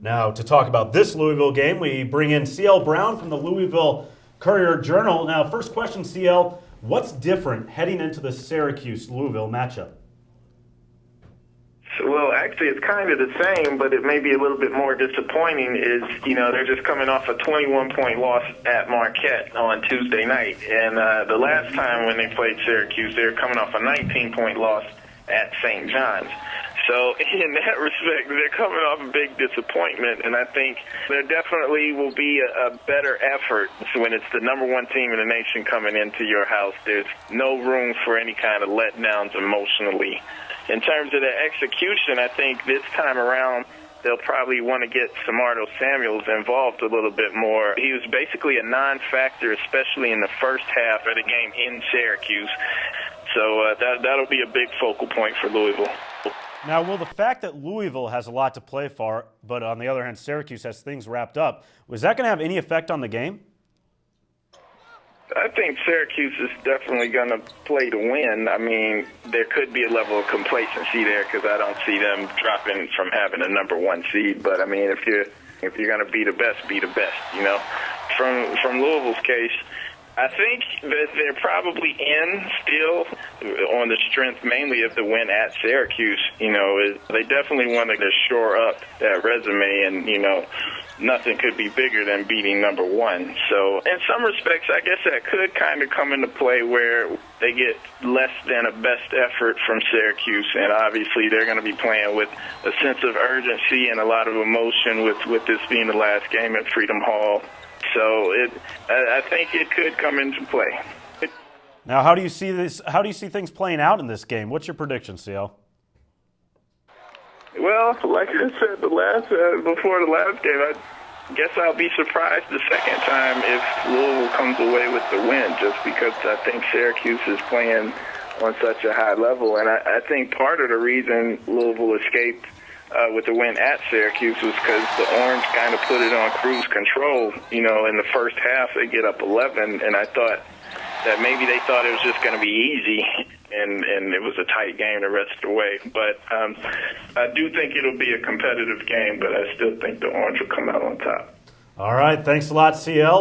Now, to talk about this Louisville game, we bring in CL Brown from the Louisville Courier-Journal. Now, first question, CL, what's different heading into the Syracuse-Louisville matchup? Well, actually, it's kind of the same, but it may be a little bit more disappointing is, they're just coming off a 21-point loss at Marquette on Tuesday night. And the last time when they played Syracuse, they were coming off a 19-point loss at St. John's. So in that respect, they're coming off a big disappointment, and I think there definitely will be a better effort when it's the number one team in the nation coming into your house. There's no room for any kind of letdowns emotionally. In terms of the execution, I think this time around they'll probably want to get Samardo Samuels involved a little bit more. He was basically a non-factor, especially in the first half of the game in Syracuse. So that'll be a big focal point for Louisville. Now, will the fact that Louisville has a lot to play for, but on the other hand, Syracuse has things wrapped up, was that going to have any effect on the game? I think Syracuse is definitely going to play to win. I mean, there could be a level of complacency there because I don't see them dropping from having a number one seed. But I mean, if you're going to be the best, be the best. From Louisville's case, I think that they're probably in still on the strength mainly of the win at Syracuse. They definitely wanted to shore up that resume, and nothing could be bigger than beating number one. So in some respects, I guess that could kind of come into play where they get less than a best effort from Syracuse, and obviously they're going to be playing with a sense of urgency and a lot of emotion with this being the last game at Freedom Hall. So I think it could come into play. Now, how do you see this? How do you see things playing out in this game? What's your prediction, CL? Well, like I said before the last game, I guess I'll be surprised the second time if Louisville comes away with the win, just because I think Syracuse is playing on such a high level, and I think part of the reason Louisville escaped with the win at Syracuse was because the Orange kind of put it on cruise control. In the first half, they get up 11, and I thought that maybe they thought it was just going to be easy, and it was a tight game the rest of the way. But I do think it'll be a competitive game, but I still think the Orange will come out on top. All right, thanks a lot, CL.